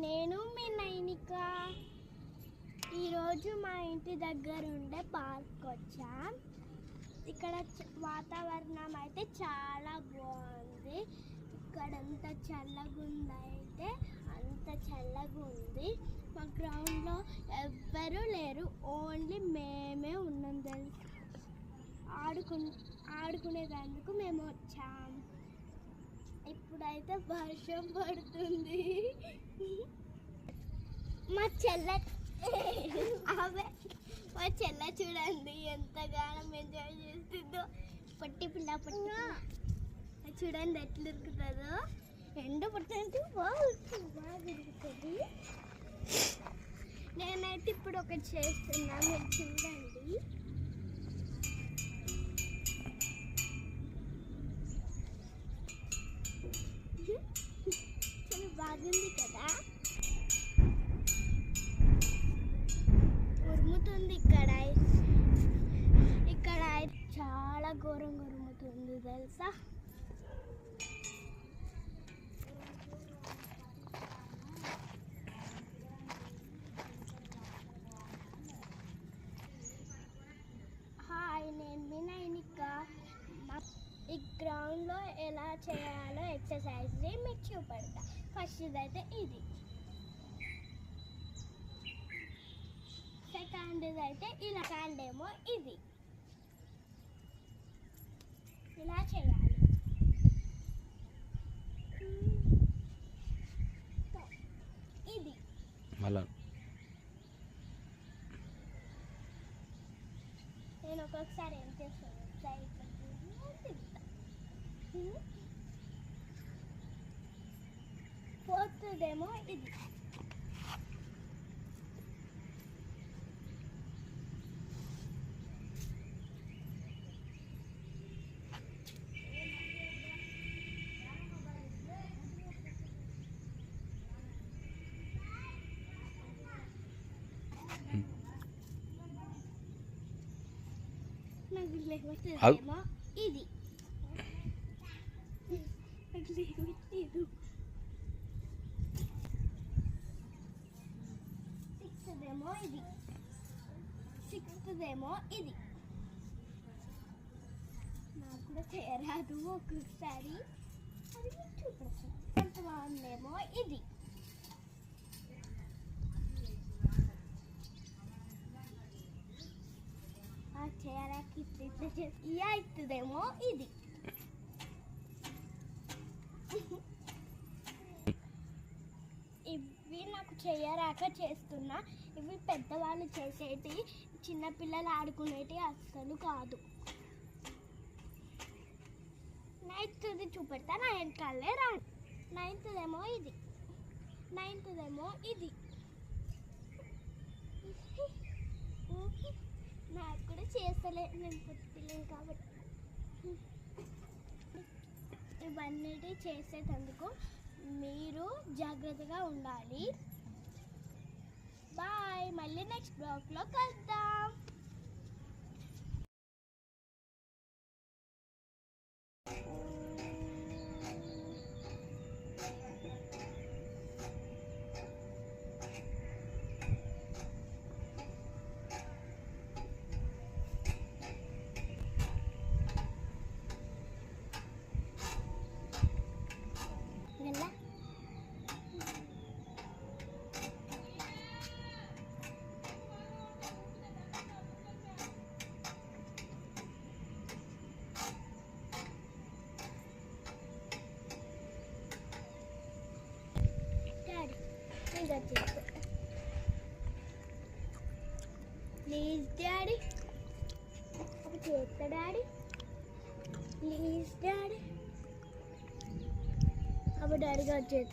నేను మీ నైనిక ఈరోజు మా ఇంటి దగ్గర ఉండే పార్క్ వచ్చాం. ఇక్కడ వాతావరణం అయితే చాలా బాగుంది. ఇక్కడ అంత చల్లగా ఉంది, అయితే అంత చల్లగా ఉంది. మా గ్రౌండ్లో ఎవ్వరూ లేరు, ఓన్లీ మేమే ఉన్నాం. ఆడుకునేందుకు మేము వచ్చాం. ఇప్పుడైతే వర్షం పడుతుంది. మా చెల్లె చూడండి ఎంతగానో ఎంజాయ్ చేస్తుందో. పట్టి పిల్ల పట్టి చూడండి ఎట్లా ఉరుకుతుందో. ఎండ పట్టంటే బాగా ఉరుకుతుంది. నేనైతే ఇప్పుడు ఒకటి చేస్తున్నా, మీరు చూడండి. చాలా బాగుంది కదా, ఉరుముతుంది. ఇక్కడ చాలా ఘోరంగా ఉరుముతుంది తెలుసా. హాయ్, నేను మీ నైనిక. ఈ గ్రౌండ్లో ఎలా చేయాలో ఎక్సర్సైజ్ మీకు చూపెడతా. ఫస్ట్ అయితే ఇది, సెకండ్ అయితే ఇలా, సెకండ్ ఏమో ఇది ఇలా చేయాలి. ఇది మళ్ళా నేను ఒక్కొక్కసారి ఏం చేస్తాను, ఫోర్త్ ఏమో ఇది. నాకు లేవట్లేదేమో ఇది. నాకు లేవట్లేదు. సిక్స్త్ ఏమో ఇది. నాకు కూడా చేయరాదు ఒక్కొక్కసారి, అది మీకు చూపిస్తాను. ఎంత బాగుందేమో ఇది. చేయరాకి అవుతుందేమో ఇది. ఇవి నాకు చేయరాక చేస్తున్నా. ఇవి పెద్దవాళ్ళు చేసేటి, చిన్నపిల్లలు ఆడుకునేటి అస్సలు కాదు. నైన్త్ది చూపెడతా, నా వెనకాలే రా. నైన్త్దేమో ఇది. నాకు కూడా చేస్తలే, నేను పుట్టిలేను కాబట్టి. ఇవన్నీ చేసేటందుకు మీరు జాగ్రత్తగా ఉండాలి. బాయ్, మళ్ళీ నెక్స్ట్ బ్లాగ్లో కలుద్దాం. ప్లీజ్ డాడీ, ఒక చేస్తా డాడీ, ప్లీజ్ డాడీ. అప్పుడు డాడీగా వచ్చేది.